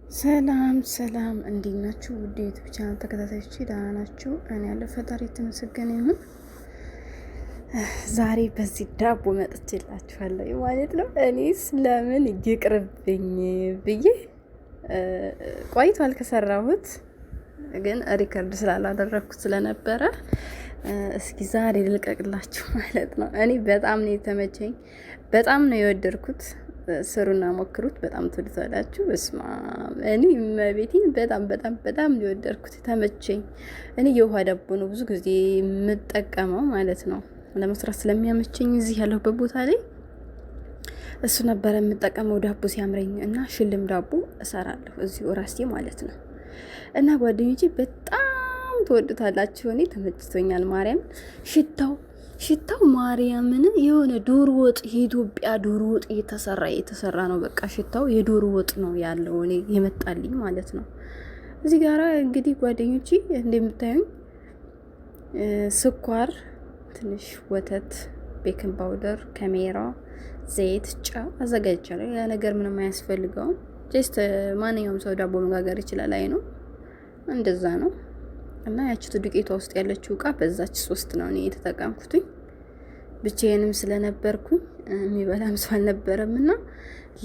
ሰላም ሰላም፣ እንዴት ናችሁ? ውድ ዩቲዩብ ቻናል ተከታታዮች ደህና ናችሁ? እኔ ያለው ፈጣሪ የተመሰገነ ይሁን። ዛሬ በዚህ ዳቦ መጥቼላችኋለሁ ማለት ነው። እኔስ ለምን ይቅርብኝ ብዬ ቆይቷል ከሰራሁት፣ ግን ሪከርድ ስላላደረግኩት ስለነበረ እስኪ ዛሬ ልልቀቅላችሁ ማለት ነው። እኔ በጣም ነው የተመቸኝ፣ በጣም ነው የወደድኩት። ስሩና ሞክሩት፣ በጣም ትወዱታላችሁ። በስማ እኔ መቤቴን በጣም በጣም በጣም የወደድኩት ተመቸኝ። እኔ የውሃ ዳቦ ነው ብዙ ጊዜ የምጠቀመው ማለት ነው፣ ለመስራት ስለሚያመቸኝ እዚህ ያለሁበት ቦታ ላይ እሱ ነበረ የምጠቀመው ዳቦ ሲያምረኝ እና ሽልም ዳቦ እሰራለሁ እዚሁ ራሴ ማለት ነው። እና ጓደኞቼ በጣም ትወዱታላችሁ። እኔ ተመችቶኛል። ማርያም ሽታው ማርያምን የሆነ ዶሮ ወጥ፣ የኢትዮጵያ ዶሮ ወጥ የተሰራ ነው። በቃ ሽታው የዶሮ ወጥ ነው ያለው እኔ የመጣልኝ ማለት ነው። እዚህ ጋራ እንግዲህ ጓደኞቼ እንደምታዩኝ ስኳር፣ ትንሽ ወተት፣ ቤኪንግ ፓውደር፣ ካሜራ፣ ዘይት፣ ጨው አዘጋጅቻለሁ። ያ ነገር ምንም አያስፈልገውም። ጀስት ማንኛውም ሰው ዳቦ መጋገር ይችላል። አይ ነው እንደዛ ነው። እና ያቺቱ ዱቄቷ ውስጥ ያለችው እቃ በዛች 3 ነው እኔ የተጠቀምኩትኝ። ብቻዬንም ስለነበርኩኝ የሚበላም ሰው አልነበረም እና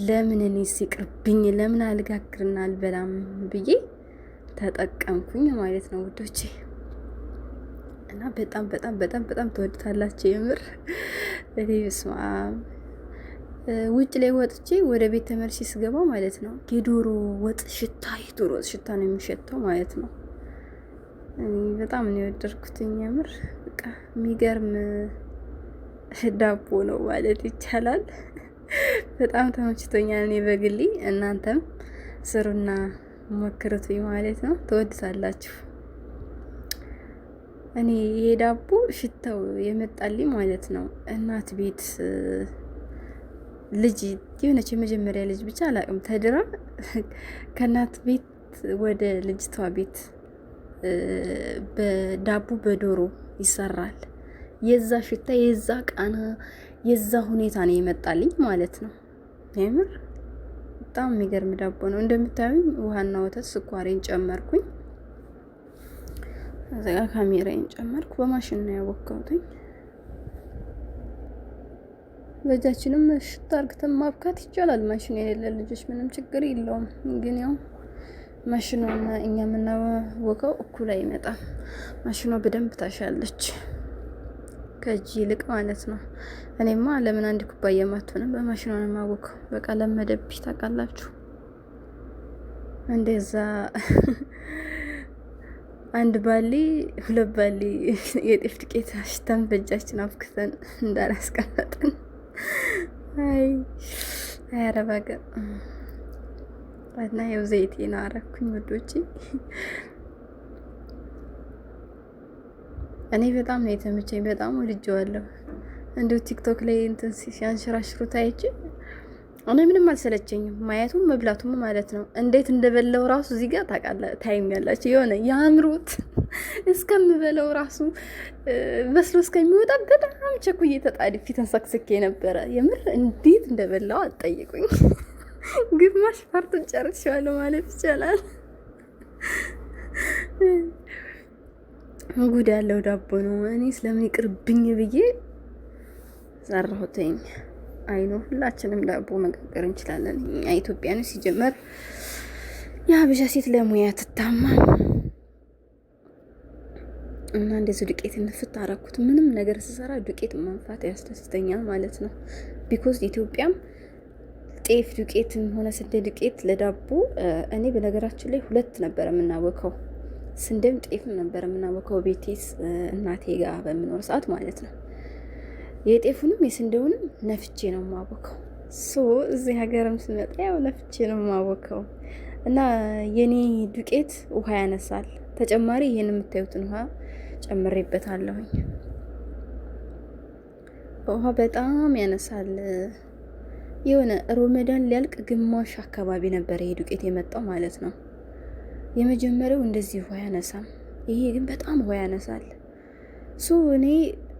ለምን እኔ ሲቅርብኝ ለምን አልጋግርና አልበላም ብዬ ተጠቀምኩኝ ማለት ነው ውዶቼ። እና በጣም በጣም በጣም በጣም ተወድታላችሁ የምር። እኔ በስመ አብ ውጭ ላይ ወጥቼ ወደ ቤት ተመልሼ ስገባ ማለት ነው የዶሮ ወጥ ሽታ ነው የሚሸተው ማለት ነው። እኔ በጣም ነው የወደድኩትኝ የምር። በቃ የሚገርም ዳቦ ነው ማለት ይቻላል። በጣም ተመችቶኛል እኔ በግሌ። እናንተም ስሩና ሞክሩትኝ ማለት ነው፣ ትወድታላችሁ። እኔ ይሄ ዳቦ ሽታው የመጣልኝ ማለት ነው እናት ቤት ልጅ የሆነች የመጀመሪያ ልጅ ብቻ አላቅም ተድራ ከእናት ቤት ወደ ልጅቷ ቤት በዳቦ በዶሮ ይሰራል። የዛ ሽታ፣ የዛ ቃና፣ የዛ ሁኔታ ነው የመጣልኝ ማለት ነው። የምር በጣም የሚገርም ዳቦ ነው። እንደምታዩኝ ውሃና ወተት ስኳሬን ጨመርኩኝ። እዛ ካሜራዬን ጨመርኩ። በማሽን ነው ያቦካሁትኝ። በእጃችንም ሽታ አርግተን ማብካት ይቻላል። ማሽን የሌለ ልጆች ምንም ችግር የለውም። ግን ያው ማሽኗና እኛ የምናወቀው እኩል አይመጣም። ማሽኗ በደንብ ታሻለች ከእጅ ይልቅ ማለት ነው። እኔማ ለምን አንድ ኩባያ ማትሆንም በማሽኗ ነው የማወቀው። በቃ ለመደብኝ ታውቃላችሁ። እንደዛ አንድ ባሊ 2 ባሊ የጤፍ ዱቄት አሽተን በእጃችን አፍክተን እንዳላስቀመጥን አይ አረባገ እና ያው ዘይቴን አረኩኝ ውዶቼ። እኔ በጣም ነው የተመቸኝ፣ በጣም ወድጄዋለሁ። እንዲሁ ቲክቶክ ላይ እንትን ሲያንሽራሽሩት አይቼ እኔ ምንም አልሰለቸኝም፣ ማየቱም መብላቱም ማለት ነው። እንዴት እንደበላው ራሱ እዚህ ጋር ታይኛላችሁ። የሆነ የአምሮት እስከምበላው ራሱ በስሎ እስከሚወጣ በጣም ቸኩዬ ተጣድፊ ተንሰክስኬ ነበረ። የምር እንዴት እንደበላው አትጠይቁኝ። ግማሽ ፓርቱን ጨርሼዋለሁ ማለት ይቻላል። ጉድ ያለው ዳቦ ነው። እኔ ስለምን ይቅርብኝ ብዬ ሰራሁትኝ። አይኖ ሁላችንም ዳቦ መጋገር እንችላለን። እኛ ኢትዮጵያኖች ሲጀመር የሀበሻ ሴት ለሙያ ትታማ እና እንደዚህ ዱቄት እንፍት አደረኩት። ምንም ነገር ስሰራ ዱቄት መንፋት ያስደስተኛል ማለት ነው። ቢኮዝ ኢትዮጵያም ጤፍ ዱቄትም ሆነ ስንዴ ዱቄት ለዳቦ እኔ በነገራችን ላይ 2 ነበር የምናወቀው፣ ስንዴም ጤፍም ነበር የምናወቀው ቤቴስ እናቴ ጋር በምኖር ሰዓት ማለት ነው። የጤፉንም የስንዴውንም ነፍቼ ነው የማወቀው። እዚህ ሀገርም ስመጣ ያው ነፍቼ ነው የማወቀው። እና የኔ ዱቄት ውሃ ያነሳል። ተጨማሪ ይሄን የምታዩትን ውሃ ጨምሬበታለሁኝ። ውሃ በጣም ያነሳል። የሆነ ሮመዳን ሊያልቅ ግማሽ አካባቢ ነበር ይሄ ዱቄት የመጣው ማለት ነው። የመጀመሪያው እንደዚህ ውሃ ያነሳም፣ ይሄ ግን በጣም ውሃ ያነሳል። እኔ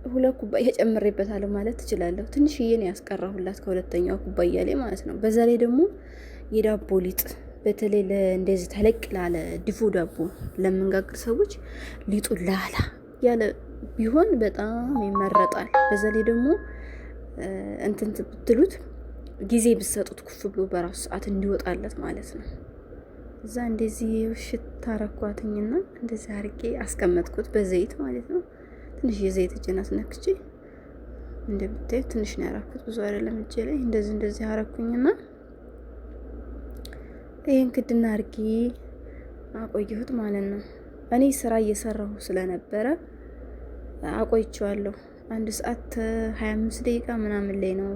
2 ኩባያ ጨምሬበታለሁ ማለት ትችላለሁ። ትንሽዬ ነው ያስቀራሁላት ከሁለተኛው ኩባያ ላይ ማለት ነው። በዛ ላይ ደግሞ የዳቦ ሊጥ በተለይ እንደዚህ ተለቅ ላለ ድፎ ዳቦ ለምንጋግር ሰዎች ሊጡ ላላ ያለ ቢሆን በጣም ይመረጣል። በዛ ላይ ደግሞ እንትን ብትሉት ጊዜ ብትሰጡት ኩፍ ብሎ በራሱ ሰዓት እንዲወጣለት ማለት ነው። እዛ እንደዚህ ሽታ አረኳትኝና እንደዚህ አርጌ አስቀመጥኩት በዘይት ማለት ነው። ትንሽ የዘይት እጄን አስነክቼ እንደምታዩት ትንሽ ነው ያረኩት፣ ብዙ አይደለም እጄ ላይ። እንደዚህ አረኩኝና ይሄን ክድና አርጌ አቆየሁት ማለት ነው። እኔ ስራ እየሰራሁ ስለነበረ አቆይቼዋለሁ። 1 ሰዓት 25 ደቂቃ ምናምን ላይ ነው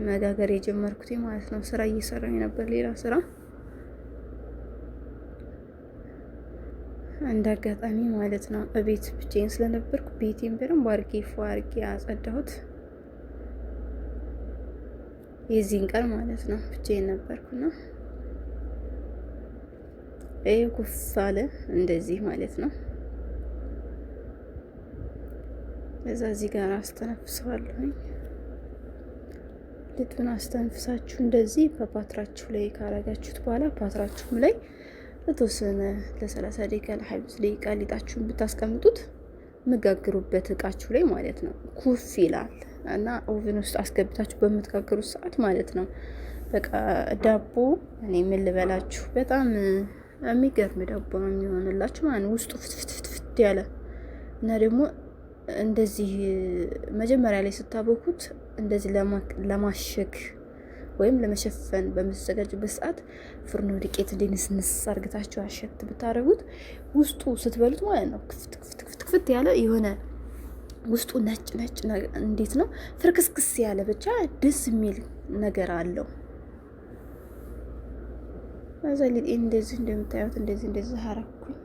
መጋገር የጀመርኩት ማለት ነው። ስራ እየሰራሁ ነበር፣ ሌላ ስራ። እንደ አጋጣሚ ማለት ነው እቤት ብቻዬን ስለነበርኩ ቤቴን በደንብ አርጌ አርጌ አጸዳሁት። የዚህን ቀን ማለት ነው ብቻዬን ነበርኩና ይሄ ኩፍ አለ እንደዚህ ማለት ነው። እዚህ ጋር አስተነፍሰዋለሁኝ። ሊጡን አስተንፍሳችሁ እንደዚህ በፓትራችሁ ላይ ካረጋችሁት በኋላ ፓትራችሁም ላይ ለተወሰነ ለ30 ደቂቃ ለ25 ደቂቃ ሊጣችሁን ብታስቀምጡት መጋግሩበት እቃችሁ ላይ ማለት ነው ኩፍ ይላል እና ኦቨን ውስጥ አስገብታችሁ በምትጋግሩት ሰዓት ማለት ነው በቃ ዳቦ እኔ ምን ልበላችሁ በጣም የሚገርም ዳቦ ነው የሚሆንላችሁ ማለት ውስጡ ፍትፍት ያለ እና ደግሞ እንደዚህ መጀመሪያ ላይ ስታቦኩት እንደዚህ ለማሸግ ወይም ለመሸፈን በምትዘጋጁበት ሰዓት ፍርኖ ዱቄት እንዲንስንስ አርግታችሁ አሸት ብታረጉት ውስጡ ስትበሉት ማለት ነው ክፍት ያለ የሆነ ውስጡ ነጭ እንዴት ነው ፍርክስክስ ያለ ብቻ ደስ የሚል ነገር አለው። አዛ ሊጤ እንደዚህ እንደምታዩት እንደዚህ አረኩኝ።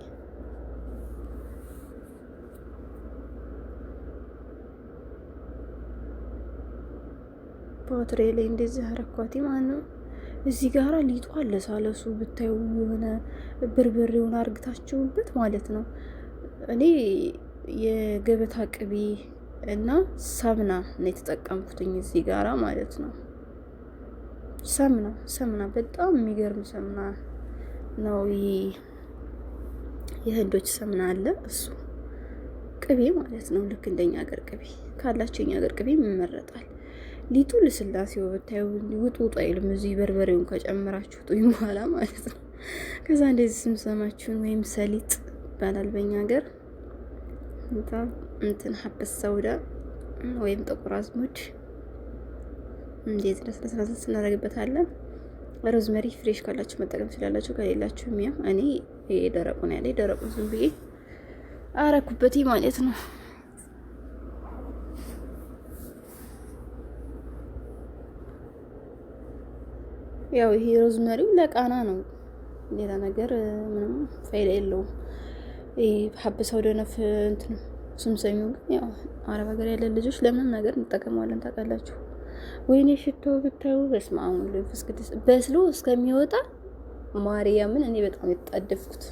ፓትሬ ላይ እንደዚህ አረኳት ማለት ነው። እዚህ ጋራ ሊጡ አለ ሳለሱ ብታዩ የሆነ በርበሬውን አርግታችሁበት ማለት ነው። እኔ የገበታ ቅቤ እና ሳምና ነው የተጠቀምኩትኝ እዚህ ጋራ ማለት ነው። ሰምና በጣም የሚገርም ሰምና ነው። የህንዶች ሰምና አለ እሱ ቅቤ ማለት ነው። ልክ እንደኛ ሀገር ቅቤ ካላችሁ የኛ ሀገር ቅቤ ይመረጣል። ሊጡ ልስላሴው ብታዩ ውጡ አይልም። እዚህ በርበሬውን ከጨመራችሁት ወይም በኋላ ማለት ነው። ከዛ እንደዚህ ስምሰማችሁን ወይም ሰሊጥ ይባላል በእኛ ሀገር እንትን ሀበስ ሰውዳ ወይም ጥቁር አዝሙድ እንደዚህ ለስለስ እናደርግበታለን። ሮዝመሪ ፍሬሽ ካላችሁ መጠቀም ትችላላችሁ፣ ከሌላችሁ ያው እኔ ደረቁን ያለ ደረቁን ዝም ብዬ አረኩበት ማለት ነው። ያው ይሄ ሮዝመሪው ለቃና ነው፣ ሌላ ነገር ምንም ፋይዳ የለውም። ይሄ ሀበሳው ደነፍ እንትን ስምሰሚው ግን ያው አረብ ሀገር ያለ ልጆች ለምንም ነገር እንጠቀመዋለን ታውቃላችሁ። ወይኔ ሽቶ ብታዩ በስመ አብ ወመንፈስ ቅዱስ በስሎ እስከሚወጣ ማርያምን እኔ በጣም የተጣደፍኩት።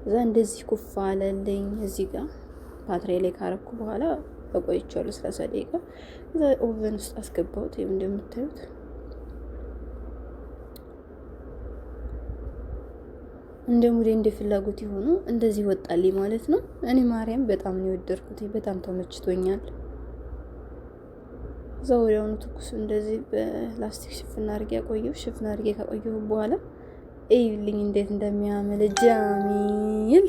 እዛ እንደዚህ ኩፍ አለልኝ። እዚህ ጋር ፓትሬ ላይ ካረኩ በኋላ በቆይቻለሁ 30 ደቂቃ። እዛ ኦቨን ውስጥ አስገባሁት። ይሄም እንደምታዩት እንደ ሙዴ እንደ ፍላጎት የሆኑ እንደዚህ ወጣልኝ ማለት ነው። እኔ ማርያም በጣም ነው የወደድኩት፣ በጣም ተመችቶኛል። ዘውሪያውን ትኩስ እንደዚህ በላስቲክ ሽፍና አድርጌ ያቆየው። ሽፍና አድርጌ ካቆየው በኋላ እዩልኝ እንዴት እንደሚያምር ጃሚል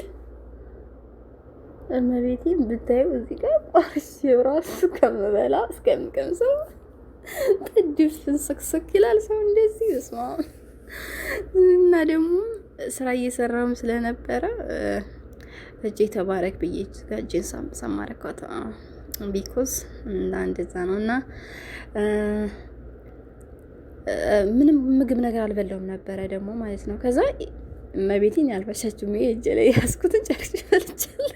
እመቤቴን ብታዩ እዚህ ጋር ቋርሼው ራሱ ከምበላ እስከምቀምሰው ጥድፍ ስክስክ ይላል ሰው እንደዚህ ስማ። እና ደግሞ ስራ እየሰራሁም ስለነበረ እጄ ተባረክ ብዬ እጄን ሳማረኳት ቢኮዝ እና እንደዛ ነው። እና ምንም ምግብ ነገር አልበላሁም ነበረ ደግሞ ማለት ነው። ከዛ እመቤቴን ያልበሻችሁ እጄ ላይ ያስኩትን ጨርሼ በልቻለሁ።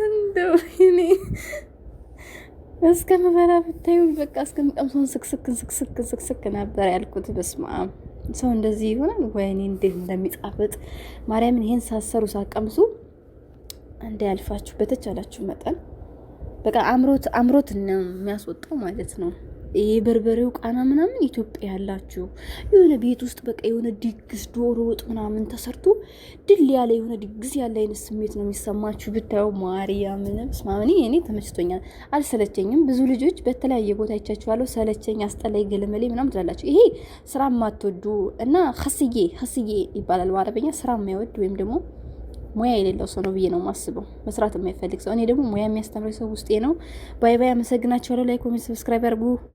እንደው እኔ እስከምበላ ብታዩ በቃ እስከምቀምሰውን ስክስክ ነበር ያልኩት። በስመ አብ ሰው እንደዚህ ይሆናል? ወይኔ እንዴት እንደሚጣፍጥ ማርያምን። ይሄን ሳሰሩ ሳቀምሱ እንዳያልፋችሁ በተቻላችሁ መጠን በቃ አምሮት ነው የሚያስወጣው ማለት ነው። የበርበሬው ቃና ምናምን ኢትዮጵያ ያላችሁ የሆነ ቤት ውስጥ በቃ የሆነ ድግስ ዶሮ ወጥ ምናምን ተሰርቶ ድል ያለ የሆነ ድግስ ያለ አይነት ስሜት ነው የሚሰማችሁ ብታየው። ማርያምን ስማኒ እኔ ተመችቶኛል፣ አልሰለቸኝም። ብዙ ልጆች በተለያየ ቦታ ይቻችኋለሁ፣ ሰለቸኝ፣ አስጠላይ፣ ገለመሌ ምናምን ትላላችሁ። ይሄ ስራ ማትወዱ እና ኸስዬ ይባላል በአረበኛ፣ ስራ የማይወድ ወይም ደግሞ ሙያ የሌለው ሰው ነው ብዬ ነው የማስበው፣ መስራት የማይፈልግ ሰው። እኔ ደግሞ ሙያ የሚያስተምረው ሰው ውስጤ ነው። ባይ ባይ። አመሰግናችኋለሁ። ላይክ፣ ኮሜንት፣ ሰብስክራይብ አድርጉ።